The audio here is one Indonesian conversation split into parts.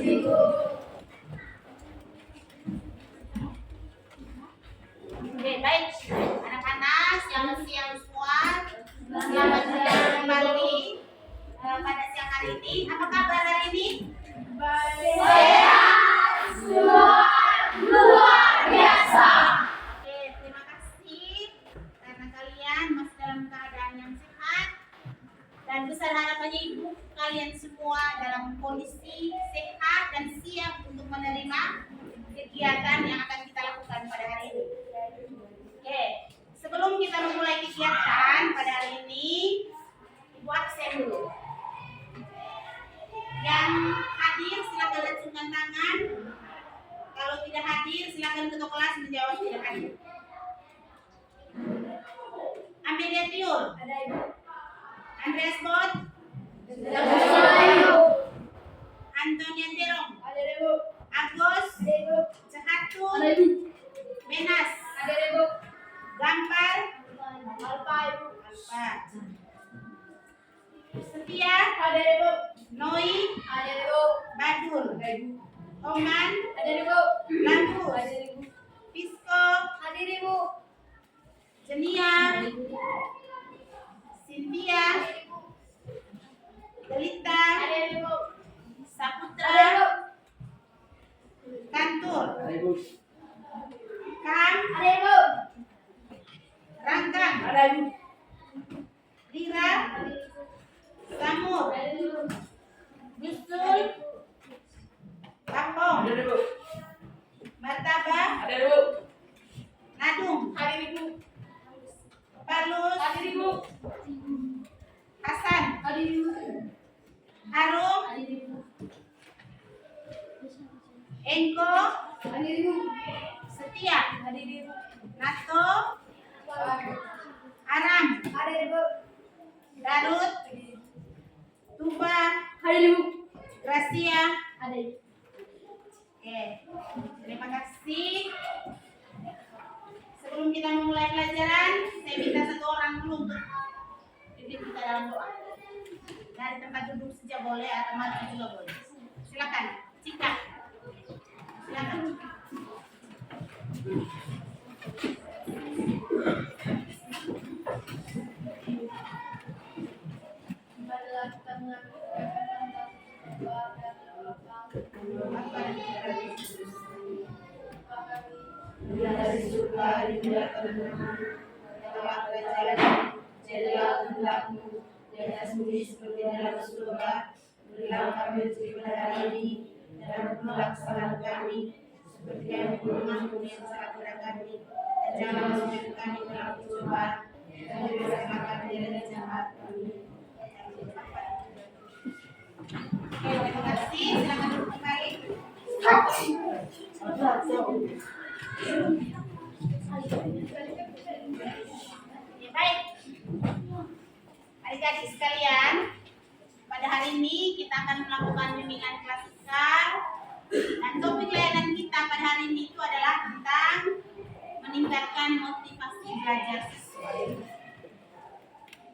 Oke, baik. Anak-anak, selamat siang semua. Selamat datang kembali pada siang hari ini. Apa kabar hari ini? Sehat, luar biasa. Oke, terima kasih karena kalian masih dalam keadaan yang sehat dan besar harapannya ibu kalian semua dalam kondisi sehat dan siap untuk menerima kegiatan yang akan kita lakukan pada hari ini. Oke, sebelum kita memulai kegiatan pada hari ini, ibu absen dulu. Yang hadir silakan acungkan tangan. Kalau tidak hadir silakan ketua kelas menjawab tidak hadir. Amelia Tiur, Andreas Bot, Antonia Terong, Agus, Cahatul, Benas, Gampar, Alpa, Setia, Noi, Badul, Oman, Lampus, Pisco, Jenia, Cynthia, Delita, Saputra, Kantur, Kam, Rangkang, Lira, Samur, Yusul, Kampong, Martaba, Nadung, Palus, Hasan, Harum, Engko, Setia, Nato, Aram, Garut, Tuba, Gracia. Oke, terima kasih. Sebelum kita memulai pelajaran, saya minta satu orang dulu untuk pimpin kita dalam doa. Dari tempat duduk saja boleh atau maju juga boleh. Silakan, Cika. Silakan. Dari surga dimuliakan telah kerajaan jadilah kehendakmu di atas bumi seperti dalam surga. Berilah kami rezeki pada hari ini dan ampunilah kesalahan kami seperti yang mengampuni yang salah kepada kami, dan jangan masukkan kami ke dalam pencobaan, dan bebaskanlah kami dari jahat. Amin. Oke, terima kasih. Silakan duduk kembali. Ya, baik. Adik-adik sekalian, pada hari ini kita akan melakukan bimbingan klasikal dan topik layanan kita pada hari ini itu adalah tentang meningkatkan motivasi belajar siswa.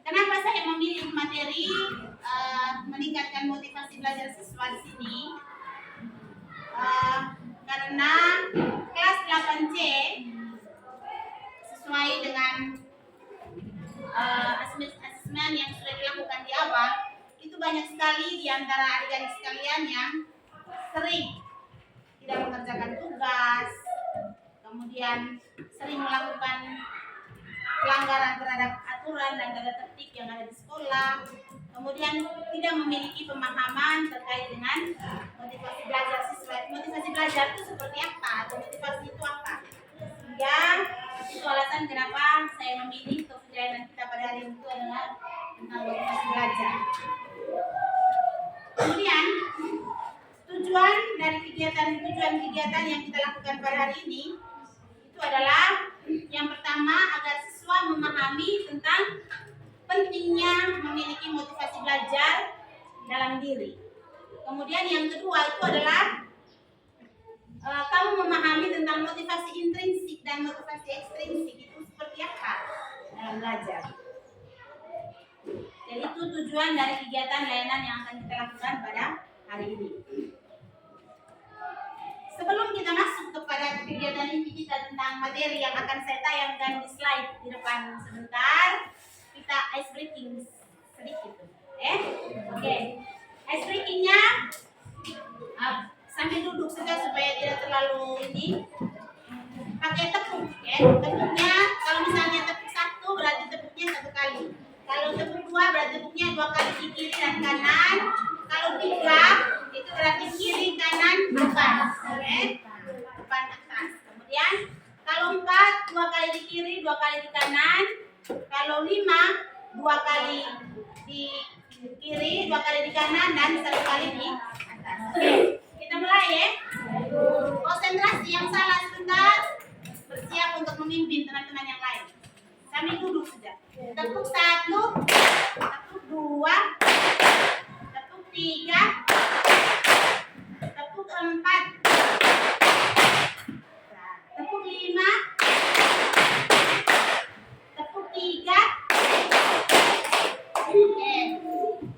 Kenapa saya memilih materi meningkatkan motivasi belajar siswa di sini? Karena kelas 8C sesuai dengan asesmen yang sudah dilakukan di awal, itu banyak sekali di antara adik-adik sekalian yang sering tidak mengerjakan tugas, kemudian sering melakukan pelanggaran terhadap aturan dan tata tertib yang ada di sekolah, kemudian tidak memiliki pemahaman terkait dengan motivasi belajar siswa. Motivasi belajar itu seperti apa? Atau motivasi itu apa? Sehingga itu alasan kenapa saya memilih topik layanan kita pada hari ini itu adalah tentang motivasi belajar. Kemudian tujuan dari kegiatan yang kita lakukan pada hari ini itu adalah yang pertama agar siswa memahami tentang pentingnya memiliki motivasi belajar dalam diri. Kemudian yang kedua itu adalah kamu memahami tentang motivasi intrinsik dan motivasi ekstrinsik itu seperti apa dalam belajar. Jadi itu tujuan dari kegiatan layanan yang akan kita lakukan pada hari ini. yang materi yang akan saya tayangkan di slide di depan sebentar. Kita ice breaking sedikit. Oke. Ice breakingnya sambil duduk saja supaya tidak terlalu ini. Pakai tepung, tepungnya kalau misalnya tepung 1 berarti tepungnya 1 kali. Kalau tepung 2 berarti tepungnya 2 kali di kiri dan kanan. Kalau 3 itu berarti kiri kanan depan, depan atas. Kemudian kalau 4 2 kali di kiri 2 kali di kanan. Kalau 5 2 kali di kiri 2 kali di kanan dan 1 kali di atas. Oke, kita mulai ya. Konsentrasi yang salah sebentar. Bersiap untuk memimpin teman-teman yang lain. Sambil duduk saja. Tepuk 1, tepuk 2, tepuk 3, tepuk 4, tepuk 5, tepuk 3. Oke,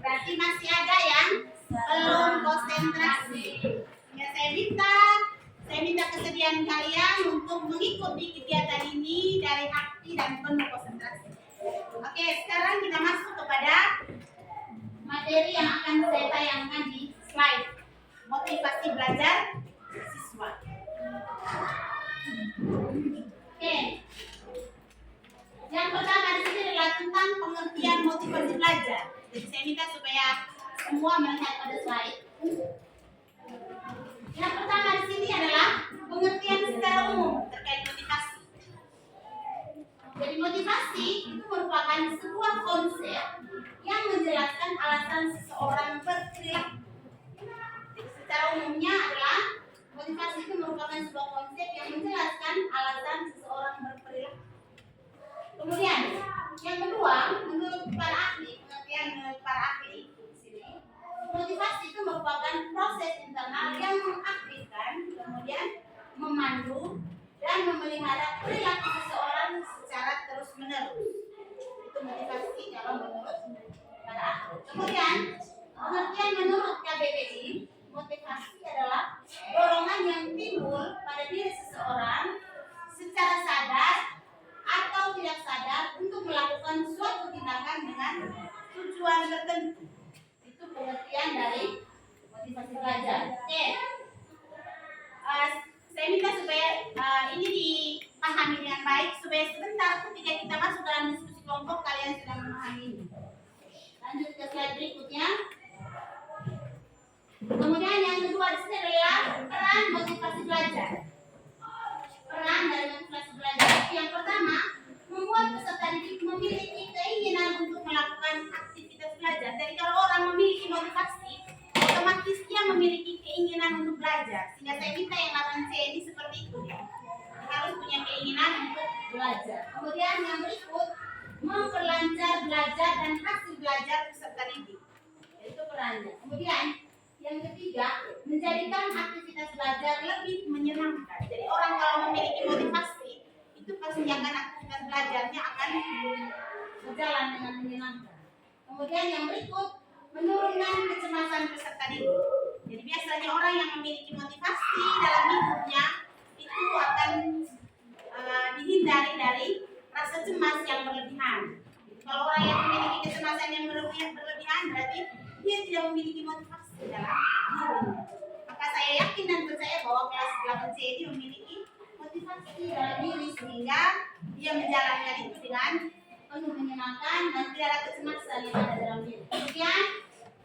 berarti masih ada yang belum konsentrasi. Ya, saya minta kesediaan kalian untuk mengikuti kegiatan ini dari hati dan penuh konsentrasi. Oke, sekarang kita masuk kepada materi yang akan saya tayangkan di slide. Motivasi belajar siswa. Oke. Yang pertama di sini adalah tentang pengertian motivasi belajar. Jadi saya minta supaya semua melihat pada slide. Yang pertama di sini adalah pengertian secara umum terkait motivasi. Jadi motivasi itu merupakan sebuah konsep yang menjelaskan alasan seseorang berperilaku. Jadi secara umumnya adalah motivasi itu merupakan sebuah konsep yang menjelaskan alasan seseorang berperilaku. Kemudian yang kedua, menurut para ahli, pengertian menurut para ahli di sini, motivasi itu merupakan proses internal yang mengaktifkan, kemudian memandu dan memelihara perilaku seseorang secara terus-menerus. Itu motivasi kalau menurut para ahli. Kemudian pengertian menurut KBBI, motivasi adalah dorongan yang timbul pada diri seseorang secara sadar atau tidak sadar untuk melakukan suatu tindakan dengan tujuan tertentu. Itu pengertian dari motivasi belajar. Oke. Saya minta supaya ini dipahami dengan baik supaya sebentar ketika kita masuk dalam diskusi kelompok kalian sudah memahami ini. Lanjut ke slide berikutnya. Kemudian yang kedua di sini adalah peran motivasi belajar. Peran dari motivasi belajar. Yang pertama, membuat peserta didik memiliki keinginan untuk melakukan aktivitas belajar. Jadi kalau orang memiliki motivasi, otomatis dia memiliki keinginan untuk belajar. Sehingga saya minta yang 8C ini seperti itu ya. Harus punya keinginan untuk belajar. Kemudian yang berikut, memperlancar belajar dan hasil belajar peserta didik. Itu perannya. Kemudian yang ketiga, menjadikan aktivitas belajar lebih menyenangkan. Jadi orang kalau memiliki motivasi, itu pasti akan aktivitas belajarnya akan berjalan dengan menyenangkan. Kemudian yang berikut, menurunkan kecemasan peserta didik. Jadi biasanya orang yang memiliki motivasi dalam hidupnya itu akan dihindari dari rasa cemas yang berlebihan. Kalau orang yang memiliki kecemasan yang berlebihan berarti dia tidak memiliki motivasi dalam dirinya. Maka saya yakin dan percaya bahwa kelas 8C ini memiliki motivasi dalam diri sehingga dia menjalankan itu dengan penuh menyenangkan dan tidak ada kecemasan yang ada dalam diri. Kemudian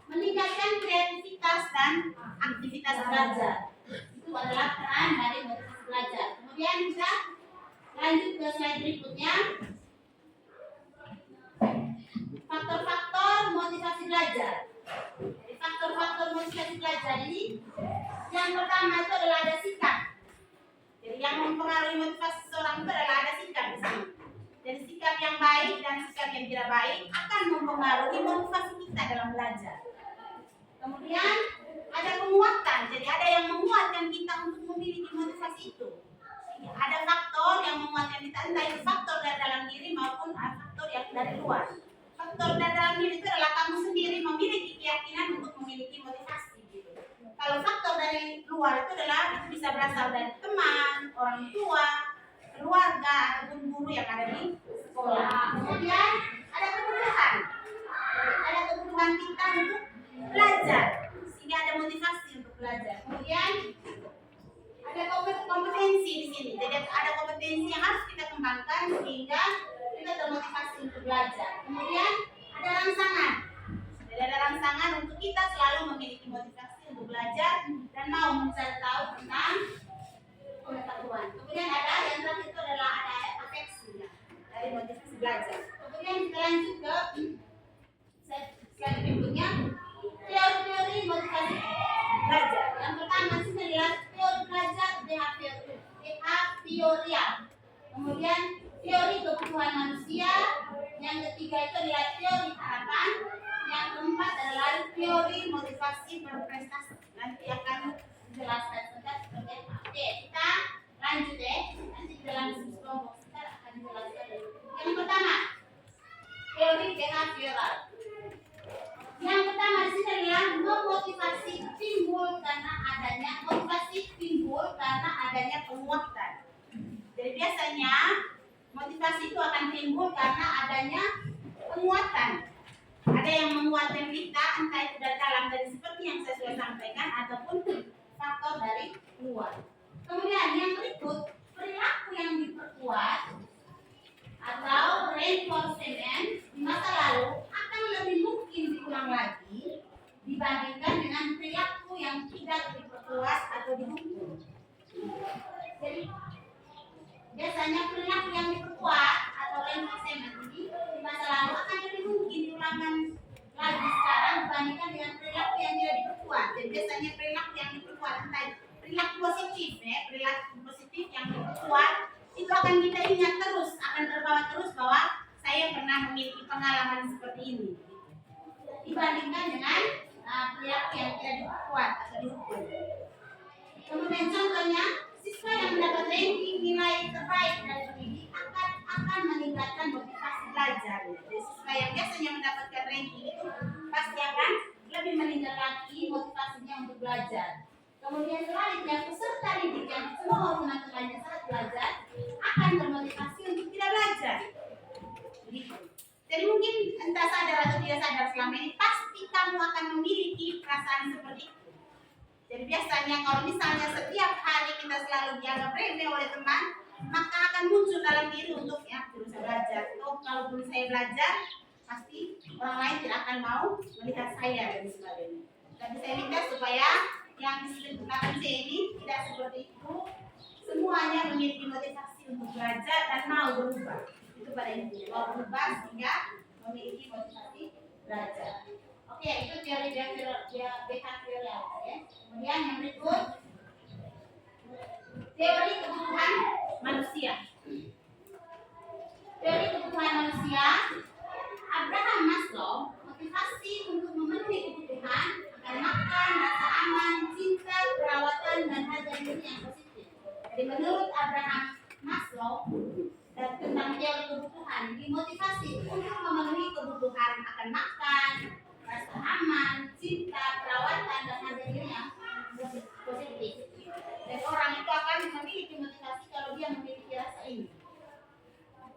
meningkatkan kreativitas dan aktivitas belajar. Itu adalah peran dari motivasi belajar. Kemudian kita lanjut ke slide berikutnya. Faktor-faktor motivasi belajar. Jadi faktor-faktor motivasi belajar ini yang pertama itu adalah ada sikap. Jadi yang mempengaruhi motivasi seseorang itu adalah ada sikap di sini. Dan sikap yang baik dan sikap yang tidak baik akan mempengaruhi motivasi kita dalam belajar. Kemudian ada penguatan. Jadi ada yang menguatkan kita untuk memiliki motivasi itu. Ada faktor yang menguatkan kita, entah itu faktor dari dalam diri maupun faktor yang dari luar. Faktor dari dalam diri itu adalah kamu sendiri memiliki keyakinan untuk memiliki motivasi. Gitu. Kalau faktor dari luar itu adalah bisa berasal dari teman, orang tua, keluarga ataupun guru yang ada di sekolah. Kemudian ada kebutuhan. Ada kebutuhan kita untuk belajar, sehingga ada motivasi untuk belajar. Kemudian ada kompetensi di sini. Jadi ada kompetensi yang harus kita kembangkan sehingga kita termotivasi untuk belajar. Kemudian ada rangsangan. Jadi ada rangsangan untuk kita selalu memiliki motivasi untuk belajar dan mau mencari tahu tentang pengetahuan. Kemudian ada yang terakhir itu adalah ada afeksi ya, dari motivasi belajar. Kemudian kita lanjut ke slide berikutnya, teori-teori motivasi belajar. Yang pertama sini adalah teori belajar behavioral. Kemudian teori kebutuhan manusia. Yang ketiga itu adalah teori harapan. Yang keempat adalah teori motivasi berprestasi. Nanti akan dijelaskan seperti apa. Oke, kita lanjut ya. Nanti dalam kelompok kita akan dijelaskan. Yang pertama, teori behavioral. Yang pertama di sini adalah motivasi timbul karena adanya penguatan. Jadi biasanya motivasi itu akan timbul karena adanya penguatan. Ada yang menguatkan kita, entah itu dari dalam dari seperti yang saya sudah sampaikan ataupun faktor dari luar. Kemudian yang berikut, perilaku yang diperkuat atau reinforcement di masa lalu akan lebih mungkin diulang lagi dibandingkan dengan perilaku yang tidak diperkuat atau dihukum. Jadi biasanya perilaku yang diperkuat atau reinforcement ini di masa lalu akan lebih mungkin diulangkan lagi sekarang dibandingkan dengan perilaku yang tidak diperkuat. Jadi biasanya perilaku yang diperkuat entah perilaku positif ya, perilaku positif yang diperkuat itu akan kita ingat terus, akan terbawa terus bahwa saya pernah memiliki pengalaman seperti ini dibandingkan dengan perilaku yang tidak diperkuat atau dihukum. Kemudian contohnya, siswa yang mendapat ranking nilai terbaik dari pendidik akan meningkatkan motivasi belajar. Jadi siswa yang biasanya mendapatkan ranking itu pasti akan lebih meningkat lagi motivasinya untuk belajar. Kemudian selanjutnya, peserta didik yang semua mengatur lainnya saat belajar akan termotivasi untuk tidak belajar. Begitu. Jadi mungkin entah sadar atau tidak sadar selama ini pasti kamu akan memiliki perasaan seperti itu. Jadi biasanya kalau misalnya setiap hari kita selalu dianggap remeh oleh teman, maka akan muncul dalam diri untuk ya belum saya belajar. Oh, kalau belum saya belajar, pasti orang lain tidak akan mau melihat saya dan sebagainya. Tapi saya minta supaya yang disebutkan saya ini tidak seperti itu. Semuanya memiliki motivasi untuk belajar dan mau berubah. Itu pada intinya mau berubah sehingga memiliki motivasi belajar. Oke, itu teori behavioral ya. Kemudian yang berikut, teori kebutuhan manusia. Teori kebutuhan manusia, Abraham Maslow, motivasi untuk memenuhi kebutuhan akan makan, rasa aman, cinta, perawatan, dan harga diri yang positif. Jadi menurut Abraham Maslow dan tentang teori kebutuhan, dimotivasi untuk memenuhi kebutuhan akan makan, rasa aman, cinta, perawatan, dan harga diri yang positif. Dan orang itu akan memiliki motivasi kalau dia memiliki rasa ini.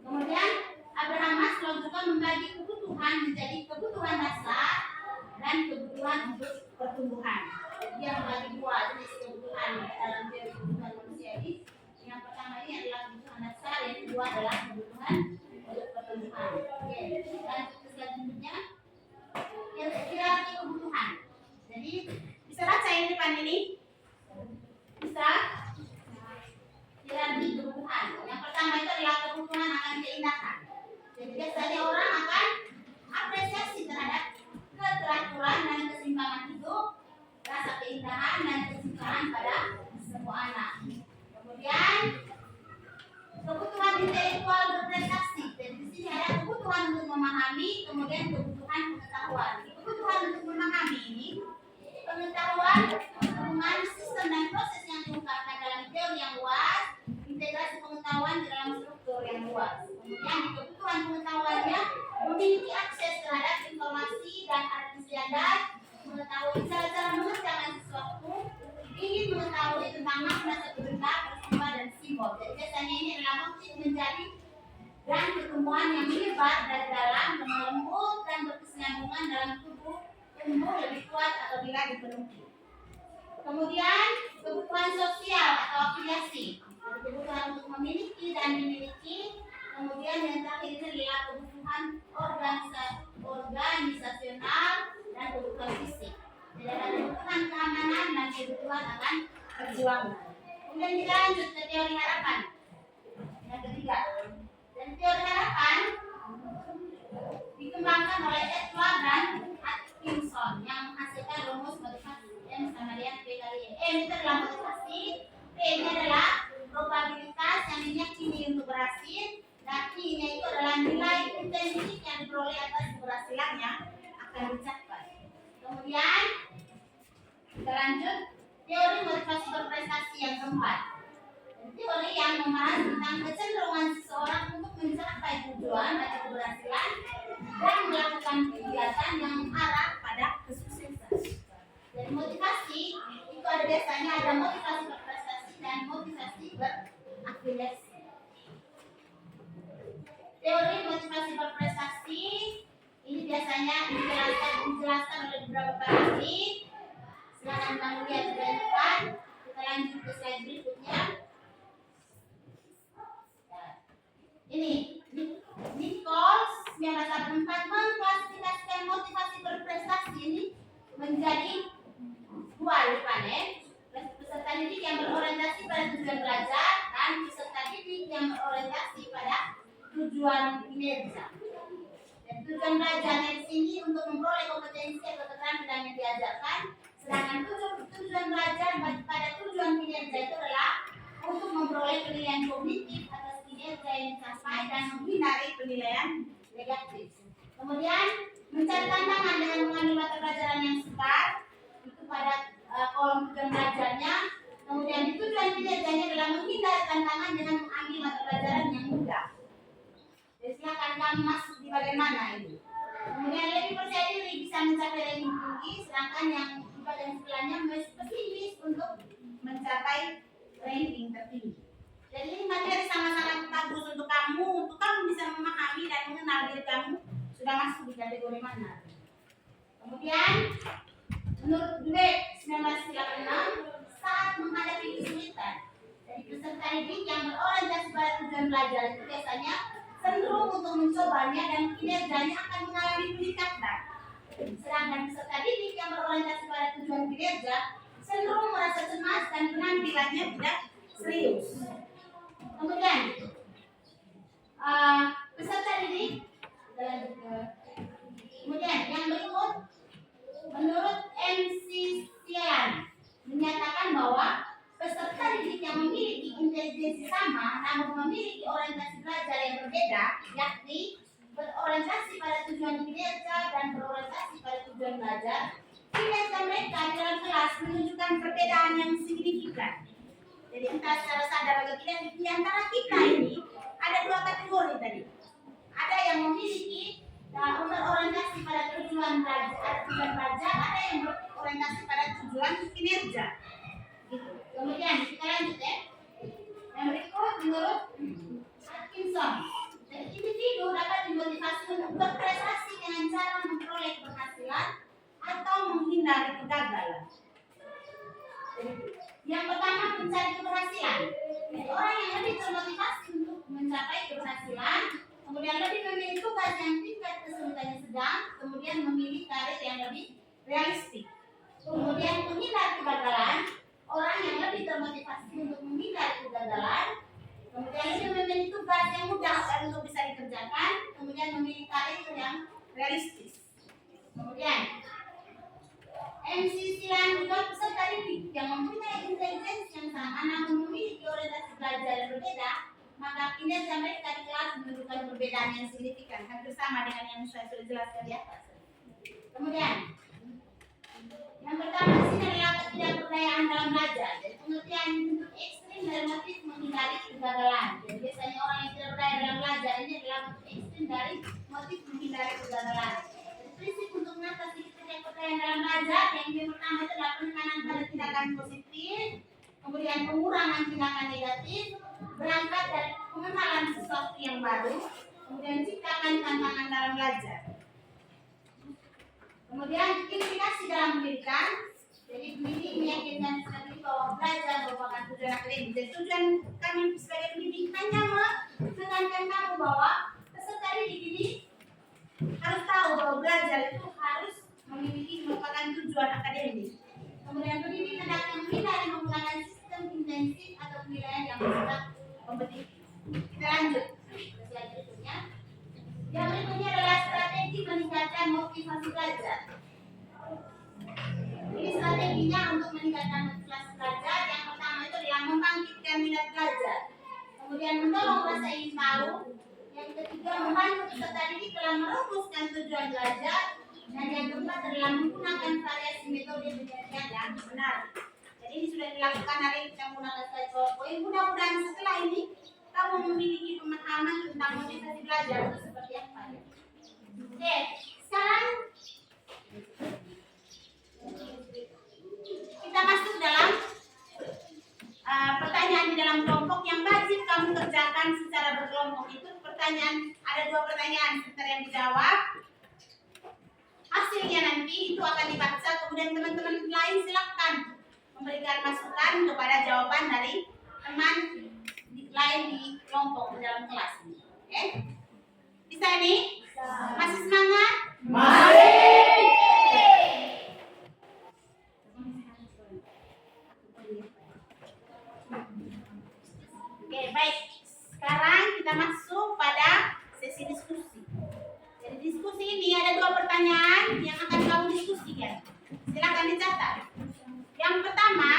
Kemudian Abraham Maslow juga membagi kebutuhan menjadi kebutuhan dasar dan kebutuhan untuk pertumbuhan. Jadi dia membagi dua jenis kebutuhan dalam teori kebutuhan manusia ini. Yang pertama ini adalah kebutuhan dasar, yang kedua adalah kebutuhan untuk pertumbuhan. Oke, lanjut ke selanjutnya. Hierarki kebutuhan. Jadi bisa baca ini depan ini? Bisa? Hierarki kebutuhan. Yang pertama itu adalah kebutuhan akan keindahan. Jadi biasanya orang akan apresiasi terhadap keteraturan dan keseimbangan hidup, rasa keindahan dan kesukaan pada semua anak. Kemudian kebutuhan intelektual berprestasi. Jadi di sini ada kebutuhan untuk memahami, kemudian kebutuhan pengetahuan. Kebutuhan untuk memahami ini pengetahuan hubungan sistem dan proses yang diungkapkan dalam teori yang luas, integrasi pengetahuan di dalam struktur yang luas. Kemudian di kebutuhan pengetahuannya memiliki akses terhadap informasi dan arti standar, mengetahui cara-cara mengerjakan sesuatu, ingin mengetahui tentang makna satu benda, peristiwa dan simbol. Jadi biasanya ini adalah menjadi dan pertumbuhan yang lebar dari dalam lemah lembut dan berkesinambungan dalam tubuh tumbuh lebih kuat apabila dipenuhi. Kemudian kebutuhan sosial atau afiliasi, kebutuhan untuk memiliki dan dimiliki. Kemudian yang terakhir ini adalah kebutuhan organisasional dan kebutuhan fisik. Jadi ada kebutuhan keamanan dan kebutuhan akan perjuangan. Kemudian kita lanjut ke teori harapan. Yang ketiga, dan teori harapan dikembangkan oleh Edward dan Atkinson yang menghasilkan rumus motivasi M sama dengan P kali E. M itu adalah motivasi, P ini adalah probabilitas yang diyakini untuk berhasil, dan I-nya itu adalah nilai intensif yang diperoleh atas keberhasilan yang akan dicapai. Kemudian kita lanjut teori motivasi berprestasi yang keempat. Teori yang membahas tentang kecenderungan seseorang untuk mencapai tujuan atau keberhasilan dan melakukan kegiatan yang mengarah pada kesuksesan. Jadi motivasi itu biasanya ada motivasi berprestasi dan motivasi berafiliasi. Teori motivasi berprestasi ini biasanya dijelaskan oleh beberapa ahli. Silakan kamu lihat di depan. Kita lanjut ke slide berikutnya. Ini Nichols 1984 mengklasifikasikan motivasi berprestasi ini menjadi dua panel. Peserta didik yang berorientasi pada tujuan belajar dan peserta didik yang berorientasi pada tujuan kinerja. Dan tujuan belajarnya di sini untuk memperoleh kompetensi atau keterampilan yang diajarkan, sedangkan tujuan belajar pada tujuan kinerja itu adalah untuk memperoleh penilaian kognitif atas kinerja yang dicapai dan menghindari penilaian negatif. Kemudian mencari tantangan dengan mengambil mata pelajaran yang sukar itu pada kolom tujuan belajarnya. Kemudian di tujuan kinerjanya adalah menghindari tantangan dengan mengambil mata pelajaran yang mudah. Jadi silakan kamu masuk di bagian mana ini. Kemudian lebih percaya diri bisa mencapai ranking tinggi, sedangkan yang di bagian sebelahnya masih pesimis untuk mencapai ranking tertinggi. Jadi ini materi sangat-sangat bagus untuk kamu bisa memahami dan mengenal diri kamu sudah masuk di kategori mana. Kemudian menurut Dweck 1996 saat menghadapi kesulitan, jadi peserta didik yang berorientasi pada tujuan belajar itu biasanya cenderung untuk mencobanya dan kinerjanya akan mengalami peningkatan. Sedangkan peserta didik yang berorientasi pada tujuan kinerja cenderung merasa cemas dan penampilannya tidak serius. Kemudian peserta didik kemudian yang berikut menurut MC Sian menyatakan bahwa peserta didik yang memiliki intelijensi sama namun memiliki orientasi belajar yang berbeda, yakni berorientasi pada tujuan kinerja dan berorientasi pada tujuan belajar, kinerja mereka di dalam kelas menunjukkan perbedaan yang signifikan. Jadi entah secara sadar atau tidak, di antara kita ini ada dua kategori tadi. Ada yang memiliki berorientasi pada tujuan belajar, ada yang berorientasi pada tujuan kinerja. Gitu. Kemudian kita lanjut ya. Yang berikut menurut Atkinson, individu dapat dimotivasi untuk berprestasi dengan cara memperoleh keberhasilan atau menghindari kegagalan. Yang pertama mencari keberhasilan. Jadi orang yang lebih termotivasi untuk mencapai keberhasilan, kemudian lebih memilih tugas yang tingkat kesulitannya sedang, kemudian memilih karir yang lebih realistik. Kemudian menghindari kegagalan, orang yang lebih termotivasi untuk menghindari kegagalan, kemudian lebih memilih tugas yang mudah untuk bisa dikerjakan, kemudian memilih karir yang realistis. Kemudian MC Silan juga peserta didik yang mempunyai intelijensi yang sama namun memiliki orientasi belajar yang berbeda, maka kinerja mereka di kelas menunjukkan perbedaan yang signifikan, hampir sama dengan yang saya sudah jelaskan di atas. Kemudian yang pertama di sini adalah ketidakberdayaan dalam belajar. Jadi pengertian bentuk ekstrim dari motif menghindari kegagalan. Jadi biasanya orang yang tidak berdaya dalam belajar ini adalah bentuk ekstrim dari motif menghindari kegagalan. Jadi prinsip untuk mengatasi ketidakberdayaan dalam belajar yang pertama itu adalah penekanan pada tindakan positif, kemudian pengurangan tindakan negatif, berangkat dari pengenalan sesuatu yang baru, kemudian ciptakan tantangan dalam belajar. Kemudian implikasi dalam pendidikan. Jadi pendidik meyakinkan sendiri bahwa belajar merupakan tujuan akademis. Dan tujuan kami sebagai pendidik hanya menekankan kamu bahwa peserta didik ini harus tahu bahwa belajar itu harus merupakan tujuan akademis. Kemudian pendidik hendaknya menghindari menggunakan sistem intensif atau penilaian yang bersifat kompetitif. Kita lanjut ke slide berikutnya. Yang berikutnya adalah strategi meningkatkan motivasi belajar. Ini strateginya untuk meningkatkan motivasi belajar. Yang pertama itu adalah membangkitkan minat belajar. Kemudian mendorong rasa ingin tahu. Yang ketiga membantu peserta didik dalam merumuskan tujuan belajar. Dan yang keempat adalah menggunakan variasi metode penyajian yang benar. Jadi ini sudah dilakukan hari ini kita menggunakan slide PowerPoint. Mudah-mudahan setelah ini kamu memiliki pemahaman tentang motivasi belajar itu seperti apa. Oke, sekarang kita masuk dalam pertanyaan di dalam kelompok yang wajib kamu kerjakan secara berkelompok. Itu pertanyaan, ada 2 pertanyaan sebentar yang dijawab. Hasilnya nanti itu akan dibaca, kemudian teman-teman lain silakan memberikan masukan kepada jawaban dari teman lain di kelompok di dalam kelas ini. Oke? Bisa nih? Masih semangat? Mari. Oke, baik. Sekarang kita masuk pada sesi diskusi. Jadi diskusi ini ada 2 pertanyaan yang akan kamu diskusikan. Silakan dicatat. Yang pertama,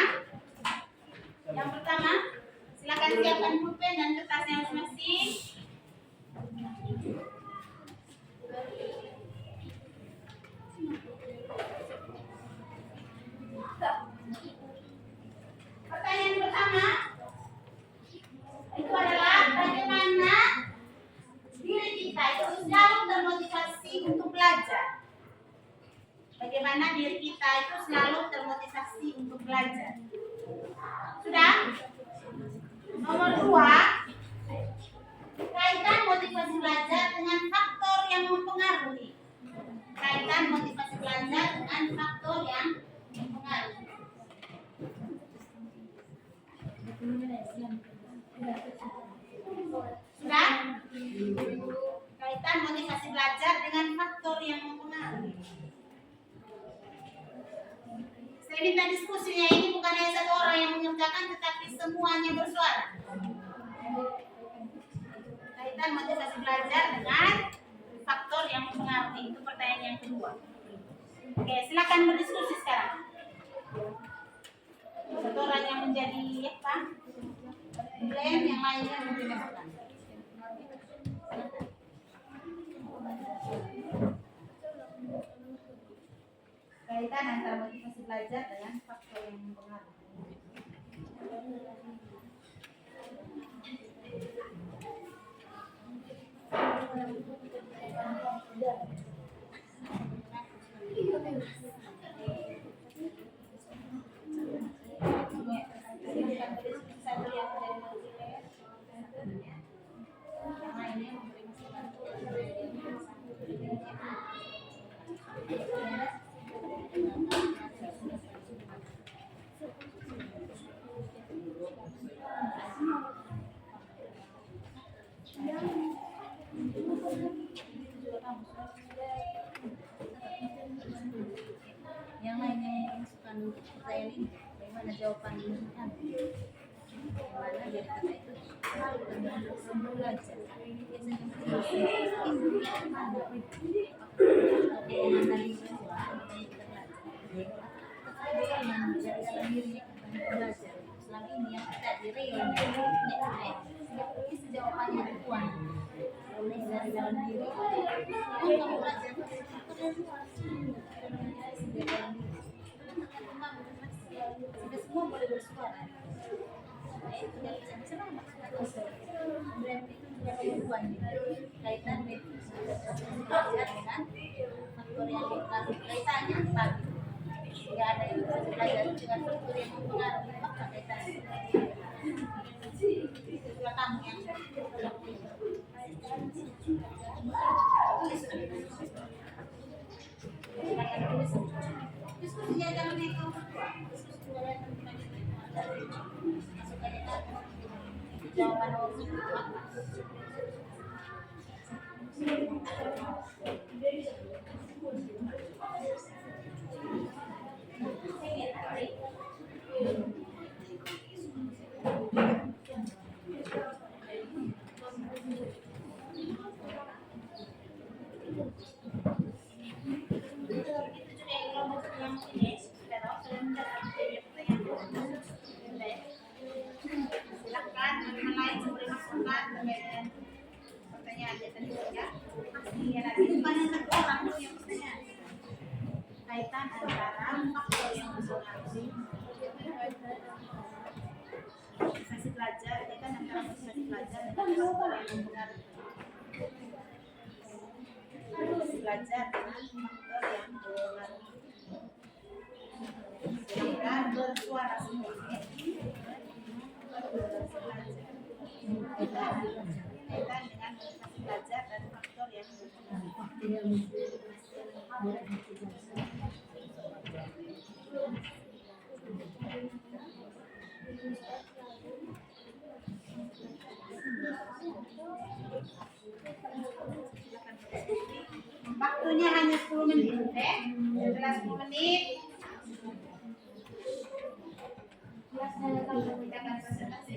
silakan siapkan pulpen dan kertasnya masing-masing. Pertanyaan pertama itu adalah bagaimana diri kita itu selalu termotivasi untuk belajar. Bagaimana diri kita itu selalu termotivasi untuk belajar. Sudah? Nomor 2, kaitan motivasi belajar dengan faktor yang mempengaruhi. Kaitan motivasi belajar dengan faktor yang mempengaruhi. Sudah? Kaitan motivasi belajar dengan faktor yang mempengaruhi. Saya minta diskusinya ini bukan hanya 1 orang yang mengerjakan, tetapi semuanya bersuara. Kaitan motivasi belajar dengan faktor yang mempengaruhi. Itu pertanyaan yang kedua. Oke, silakan berdiskusi sekarang. 1 orang yang menjadi apa? Blend, yang lainnya memberi masukan. Kaitan antara motivasi belajar dengan faktor yang mempengaruhi. Yang lainnya yang suka pertanyaan ini, bagaimana jawabannya? Bagaimana biar kita itu selalu sebelum belajar. Biasanya belajar. Selama ini yang kita diri yang jawabannya Tuhan. Oleh dari dalam diri, kamu belajar sudah semua boleh bersuara. Itu dari sana berarti itu juga tujuan kaitan belajar dengan faktor yang mempengaruhi. Kaitannya apa? Tidak ada yang bisa belajar dengan faktor yang mempengaruhi apa kaitannya? Itulah kamu yang jawaban nomor 1. Itu sudah yang kelompok yang ini sudah tahu sudah mendapat pertanyaan. Sudah ya. Silakan teman lain boleh masukkan terkait pertanyaannya tadi ya. Iya nanti bukan yang satu orang dulu yang bertanya. Kaitan antara faktor yang mempengaruhi prestasi pelajar, kaitan antara prestasi pelajar dan faktor yang mempengaruhi prestasi pelajar dengan faktor yang mempengaruhi. Silakan bersuara sendiri. Kaitan dengan prestasi pelajar dan faktor yang mempengaruhi. Waktunya hanya 10 menit, oke? Setelah 10 menit kita akan presentasi.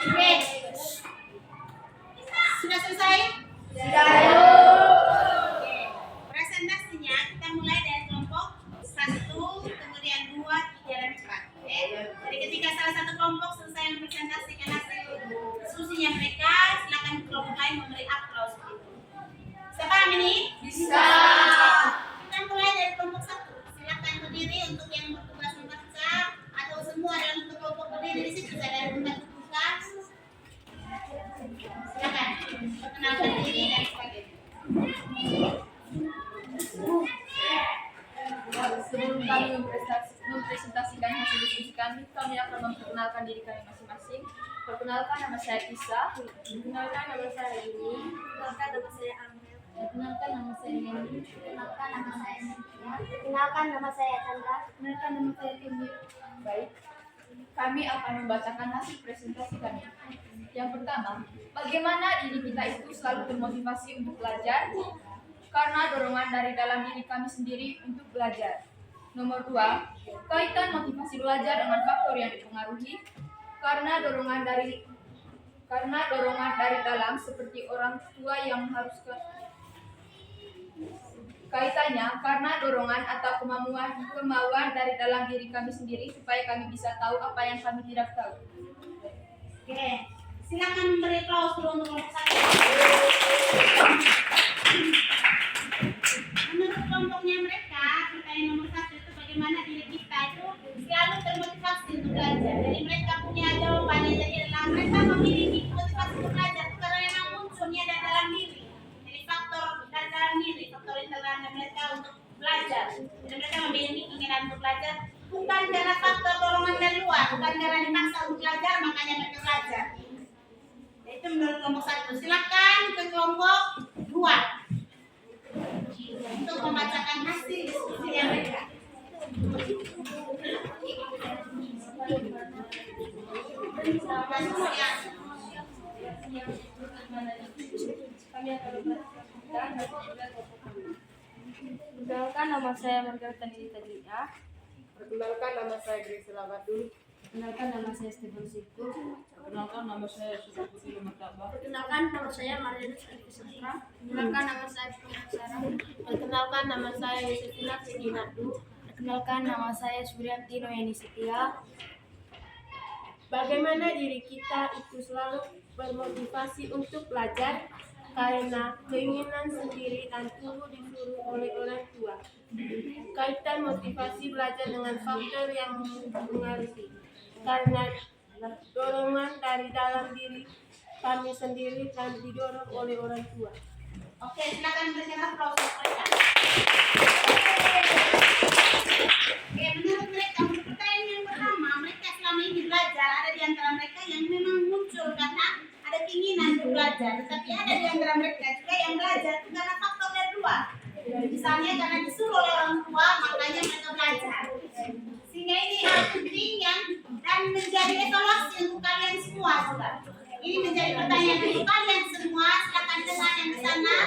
Oke. Sudah selesai? Oke. Presentasinya kita mulai dari kelompok 1, kemudian 2, 3, dan 4. Oke. Jadi ketika salah satu kelompok selesai mempresentasikan hasil diskusinya mereka, silakan kelompok lain memberi aplaus. Bisa paham ini? Bisa. Kita mulai dari kelompok 1. Silakan berdiri untuk yang bertugas membaca, atau semua dalam satu kelompok berdiri di situ saya dari tempat tugas. Silakan perkenalkan diri dan sebagainya. Sebelum kami mempresentasikan hasil diskusi kami akan memperkenalkan diri kami masing-masing. Perkenalkan, nama saya Tisa. Perkenalkan, nama saya Rini. Perkenalkan nama saya Amel. Perkenalkan, nama saya Nendi. Perkenalkan nama saya Cynthia. Perkenalkan nama saya Chandra. Perkenalkan nama saya Timur. Baik, kami akan membacakan hasil presentasi kami. Yang pertama, bagaimana diri kita itu selalu termotivasi untuk belajar? Karena dorongan dari dalam diri kami sendiri untuk belajar. Nomor 2, kaitan motivasi belajar dengan faktor yang dipengaruhi. Karena dorongan dari dalam seperti orang tua yang harus kaitannya karena dorongan atau kemauan dari dalam diri kami sendiri supaya kami bisa tahu apa yang kami tidak tahu. Oke, silakan memberi aplaus dulu untuk kelompok 1. Menurut kelompoknya mereka, pertanyaan nomor 1 itu bagaimana diri kita itu selalu termotivasi untuk belajar. Jadi mereka punya jawabannya, jadi adalah mereka memiliki motivasi untuk belajar itu karena memang munculnya dari dalam diri. Jadi faktor dari dalam diri, faktor internal mereka untuk belajar. Jadi mereka memiliki keinginan untuk belajar bukan karena faktor dorongan dari luar, bukan karena dimaksa untuk belajar makanya mereka belajar. Itu menurut kelompok 1. Silakan ke kelompok 2 untuk membacakan hasil diskusi yang mereka. Perkenalkan, nama saya Margarita Nidita Julia. Perkenalkan, nama saya Grace Labadul. Perkenalkan, nama saya Stephen Siku. Perkenalkan, nama saya Suzuki Lumataba. Perkenalkan nama saya Marianus Alkisatra. Perkenalkan nama saya Sarah. Perkenalkan, nama saya Yusufina Sidinadu. Perkenalkan, nama saya Suryanti Noyani Setia. Bagaimana diri kita itu selalu bermotivasi untuk belajar karena keinginan sendiri dan disuruh oleh orang tua. Kaitan motivasi belajar dengan faktor yang mempengaruhi karena dorongan dari dalam diri kami sendiri dan didorong oleh orang tua. Oke, silakan berikan aplaus untuk mereka. Oke, menurut mereka, untuk pertanyaan yang pertama, mereka selama ini belajar, ada di antara mereka yang memang muncul karena ada keinginan untuk belajar, tetapi ada di antara mereka juga yang belajar itu karena faktor dari luar. Misalnya karena disuruh oleh orang tua, makanya mereka belajar. Sehingga ini hal penting yang dan menjadi evaluasi untuk kalian semua juga. Ini menjadi pertanyaan untuk kalian semua, silakan dengar yang di sana.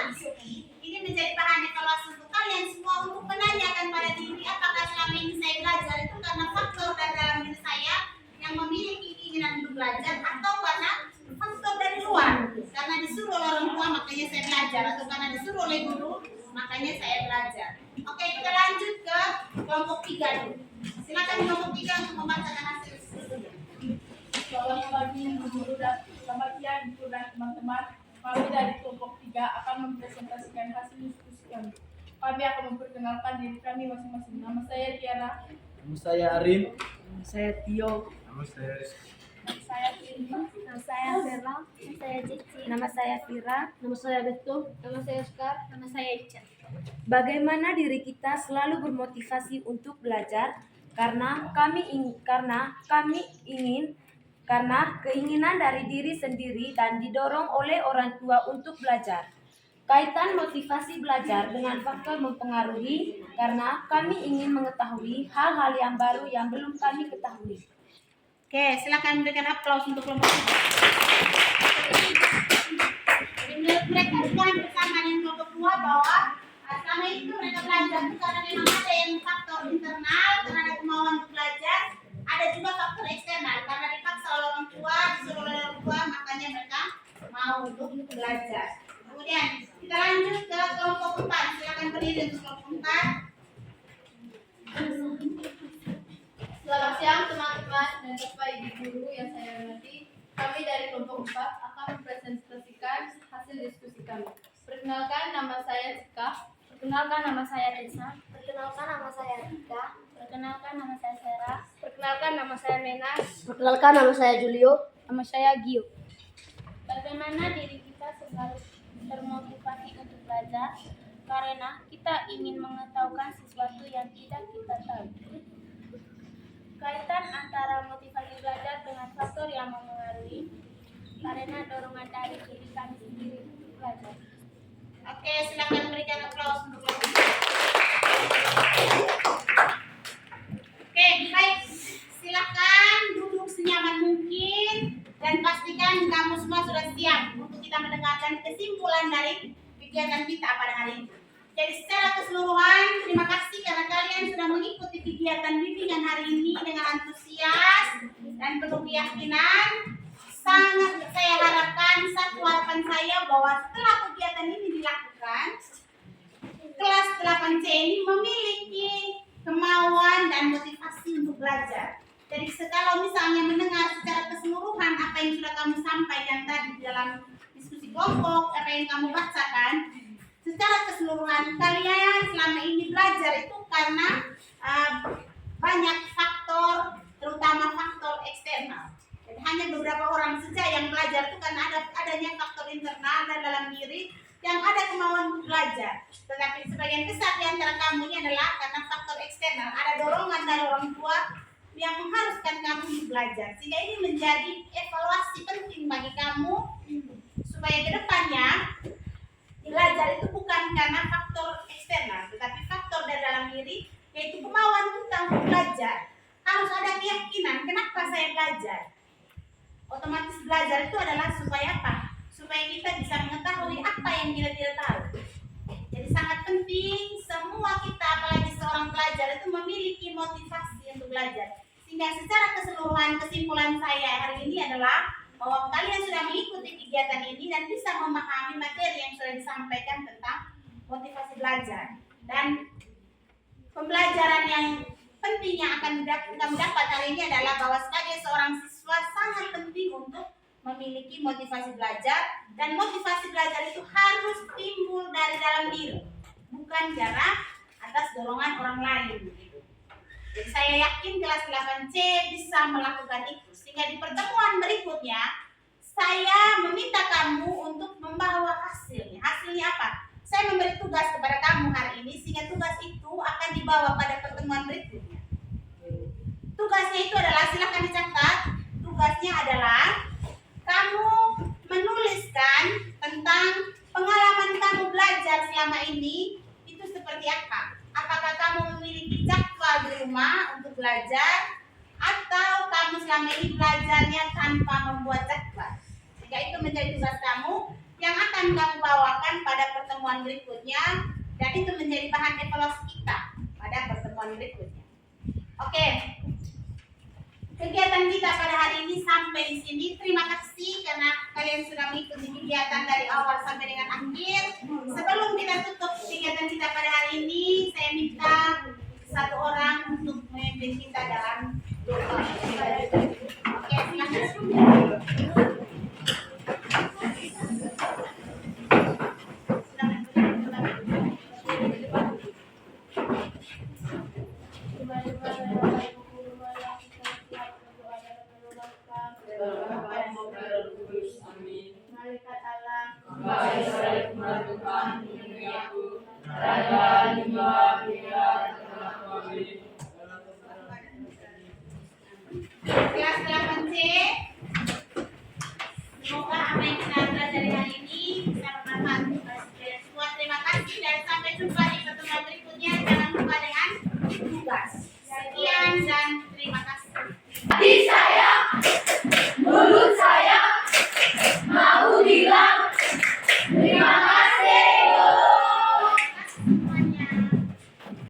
Ini menjadi bahan evaluasi untuk kalian semua untuk menanyakan pada diri apakah selama ini saya belajar itu karena faktor dari dalam diri saya yang memiliki keinginan untuk belajar atau karena faktor dari luar. Karena disuruh oleh orang tua makanya saya belajar atau karena disuruh oleh guru makanya saya belajar. Oke, kita lanjut ke kelompok 3 dulu. Silakan kelompok 3 untuk membacakan hasil diskusinya. Selamat pagi, guru dan selamat siang, guru dan teman-teman. Kami dari kelompok 3 akan mempresentasikan hasil diskusi kami. Kami akan memperkenalkan diri kami masing-masing. Nama saya Tiara. Nama saya Arin. Nama saya Tio. Nama saya Rizky. Saya Cindy. Nama saya Vera. Nama saya Cici. Nama saya Vira. Nama saya Beto. Nama saya Oscar. Nama saya Ica. Bagaimana diri kita selalu bermotivasi untuk belajar? Karena keinginan dari diri sendiri dan didorong oleh orang tua untuk belajar. Kaitan motivasi belajar dengan faktor mempengaruhi karena kami ingin mengetahui hal-hal yang baru yang belum kami ketahui. Oke, silakan berikan aplaus untuk kelompok 3. Menurut mereka juga hampir sama dengan kelompok 2 bahwa selama itu mereka belajar itu karena memang ada yang faktor internal, karena ada kemauan untuk belajar, ada ada juga faktor eksternal karena dipaksa oleh orang tua, disuruh oleh orang tua, makanya mereka mau untuk belajar. Kemudian kita lanjut ke kelompok 4. Silakan berdiri untuk kelompok 4. Selamat siang teman-teman dan Bapak Ibu guru yang saya hormati. Kami dari kelompok 4 akan mempresentasikan hasil diskusi kami. Perkenalkan, nama saya Cika. Perkenalkan, nama saya Desa. Perkenalkan, nama saya Rita. Perkenalkan, nama saya Sera. Perkenalkan, nama saya Menas. Perkenalkan, nama saya Julio. Nama saya Gio. Bagaimana diri kita selalu termotivasi untuk belajar? Karena kita ingin mengetahui sesuatu yang tidak kita tahu. Kaitan antara motivasi belajar dengan faktor yang mempengaruhi karena dorongan dari diri kami sendiri untuk belajar. Oke, silakan berikan aplaus untuk kelompok 4. Oke, baik. Silakan duduk senyaman mungkin dan pastikan kamu semua sudah siap untuk kita mendengarkan kesimpulan dari kegiatan kita pada hari ini. Jadi secara keseluruhan, terima kasih karena kalian sudah mengikuti kegiatan bimbingan hari ini dengan antusias dan penuh keyakinan. Sangat saya harapkan, satu harapan saya bahwa setelah kegiatan ini dilakukan, kelas 8C ini memiliki kemauan dan motivasi untuk belajar. Jadi kalau misalnya mendengar secara keseluruhan apa yang sudah kamu sampaikan tadi dalam diskusi kelompok, apa yang kamu bacakan, secara keseluruhan kalian selama ini belajar itu karena banyak faktor, terutama faktor eksternal. Jadi hanya beberapa orang saja yang belajar itu karena adanya faktor internal dan dalam diri yang ada kemauan untuk belajar. Tetapi sebagian besar di antara kamu ini adalah karena faktor eksternal, ada dorongan dari orang tua yang mengharuskan kamu untuk belajar. Sehingga ini menjadi evaluasi penting bagi kamu supaya ke depannya belajar itu bukan karena faktor eksternal, tetapi faktor dari dalam diri, yaitu kemauan kita untuk belajar. Harus ada keyakinan, kenapa saya belajar? Otomatis belajar itu adalah supaya apa? Supaya kita bisa mengetahui apa yang kita tidak tahu. Jadi sangat penting semua kita, apalagi seorang pelajar itu memiliki motivasi untuk belajar. Sehingga secara keseluruhan kesimpulan saya hari ini adalah bahwa kalian sudah mengikuti kegiatan ini dan bisa memahami materi yang sudah disampaikan tentang motivasi belajar. Dan pembelajaran yang penting yang akan kamu dapat hari ini adalah bahwa sebagai seorang siswa sangat penting untuk memiliki motivasi belajar, dan motivasi belajar itu harus timbul dari dalam diri, bukan karena atas dorongan orang lain. Jadi saya yakin kelas 8C bisa melakukan itu. Sehingga di pertemuan berikutnya, saya meminta kamu untuk membawa hasilnya. Hasilnya apa? Saya memberi tugas kepada kamu hari ini, sehingga tugas itu akan dibawa pada pertemuan berikutnya. Tugasnya itu adalah, silakan dicatat. Tugasnya adalah kamu menuliskan tentang pengalaman kamu belajar selama ini itu seperti apa. Apakah kamu memiliki jadwal di rumah untuk belajar, atau kamu selama ini belajarnya tanpa membuat jadwal? Jika itu menjadi tugas kamu yang akan kamu bawakan pada pertemuan berikutnya, dan itu menjadi bahan evaluasi kita pada pertemuan berikutnya. Oke, kegiatan kita pada hari ini sampai di sini. Terima kasih karena kalian sudah mengikuti kegiatan dari awal sampai dengan akhir. Sebelum kita tutup kegiatan kita pada hari ini, saya minta satu orang untuk memimpin kita dalam doa. Oke, silakan. Malaikat Allah, Kelas 8C, semoga apa yang kita belajar hari ini bisa bermanfaat untuk kalian semua. Terima kasih dan sampai jumpa di pertemuan berikutnya. Jangan lupa dengan tugas. Sekian dan terima kasih.